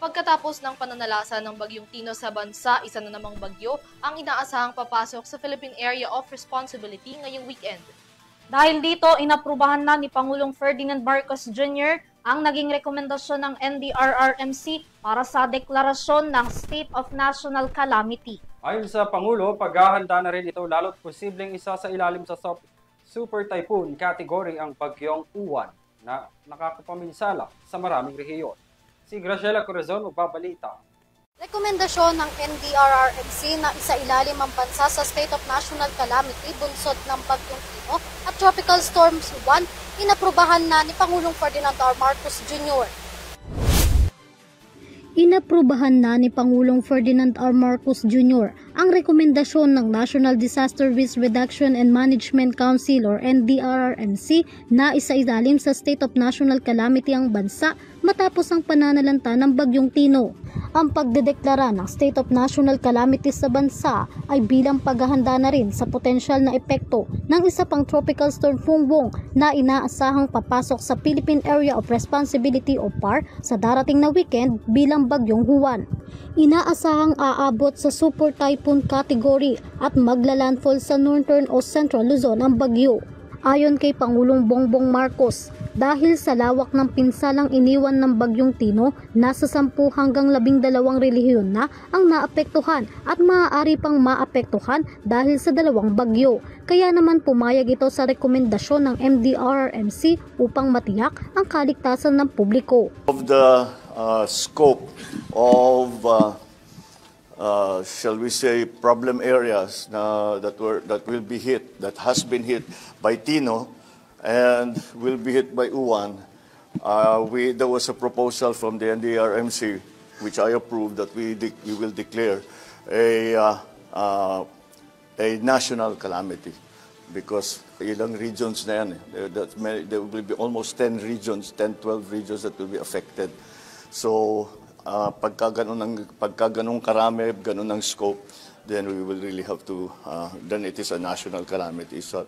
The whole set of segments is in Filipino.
Pagkatapos ng pananalasa ng Bagyong Tino sa bansa, isa na namang bagyo ang inaasahang papasok sa Philippine Area of Responsibility ngayong weekend. Dahil dito, inaprubahan na ni Pangulong Ferdinand Marcos Jr. ang naging rekomendasyon ng NDRRMC para sa deklarasyon ng State of National Calamity. Ayon sa Pangulo, paghahanda na rin ito lalo't posibleng isa sa ilalim sa Super Typhoon category ang Bagyong Uwan na nakakapaminsala sa maraming rehiyon. Si Graciela Corazon magbabalita. Rekomendasyon ng NDRRMC na isailalim ang bansa sa State of National Calamity bunsod ng Bagyong Tino at Tropical Storms 1, inaprubahan na ni Pangulong Ferdinand R. Marcos Jr. Inaprubahan na ni Pangulong Ferdinand R. Marcos Jr. ang rekomendasyon ng National Disaster Risk Reduction and Management Council or NDRRMC na isailalim sa State of National Calamity ang bansa matapos ang pananalanta ng Bagyong Tino. Ang pagdedeklara ng State of National Calamity sa bansa ay bilang paghahanda na rin sa potensyal na epekto ng isa pang Tropical Storm Fungbong na inaasahang papasok sa Philippine Area of Responsibility o PAR sa darating na weekend bilang Bagyong Juan. Inaasahang aabot sa Super Typhoon category at maglalandfall sa Northern o Central Luzon ang bagyo. Ayon kay Pangulong Bongbong Marcos, dahil sa lawak ng pinsalang iniwan ng Bagyong Tino, nasa 10 hanggang 12 relihiyon na ang naapektuhan at maaari pang maapektuhan dahil sa dalawang bagyo. Kaya naman pumayag ito sa rekomendasyon ng MDRRMC upang matiyak ang kaligtasan ng publiko. Of the scope of shall we say problem areas that has been hit by Tino and will be hit by Uwan, there was a proposal from the NDRMC which I approved that we will declare a national calamity because ilang regions na yan there will be almost 10 regions, 12 regions that will be affected. So pagka ganun karami, ganun ang scope, then we will really have to, then it is a national calamity. So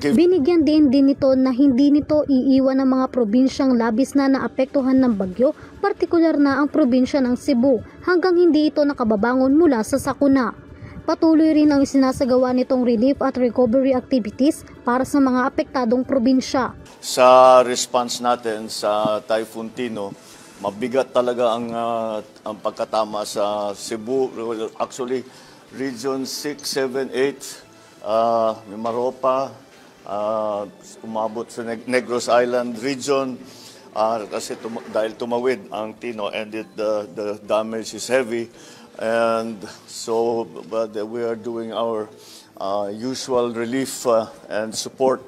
Binigyan din nito na hindi nito iiwan ang mga probinsyang labis na naapektuhan ng bagyo, partikular na ang probinsya ng Cebu, hanggang hindi ito nakababangon mula sa sakuna. Patuloy rin ang isinasagawa nitong relief at recovery activities para sa mga apektadong probinsya. Sa response natin sa Typhoon Tino, mabigat talaga ang pagkatama sa Cebu. Actually, Region 6, 7, 8, Mimaropa, umabot sa Negros Island region kasi dahil tumawid ang Tino and the damage is heavy. And so but we are doing our usual relief and support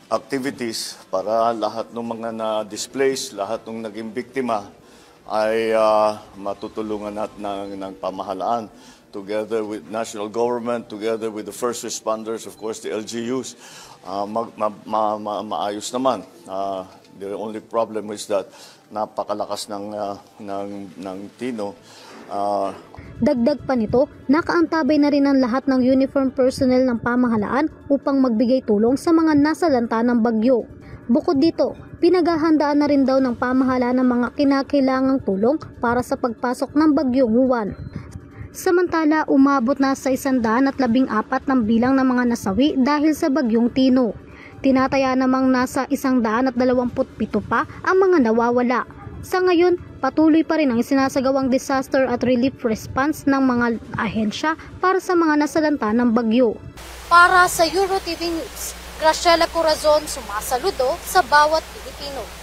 activities para lahat ng mga na-displaced, lahat ng naging biktima ay matutulungan natin ng pamahalaan together with national government, together with the first responders, of course the LGUs. Maayos naman. The only problem is that napakalakas ng Tino. Dagdag pa nito, nakaantabay na rin ang lahat ng uniform personnel ng pamahalaan upang magbigay tulong sa mga nasalanta ng bagyo. Bukod dito, pinaghahandaan na rin daw ng pamahalaan ng mga kinakailangang tulong para sa pagpasok ng Bagyong Juan. Samantala, umabot na sa 114 ng bilang ng mga nasawi dahil sa Bagyong Tino. Tinataya namang nasa 127 pa ang mga nawawala. Sa ngayon, patuloy pa rin ang sinasagawang disaster at relief response ng mga ahensya para sa mga nasalanta ng bagyo. Para sa EuroTV News, Graciela Corazon sumasaludo sa bawat Pilipino.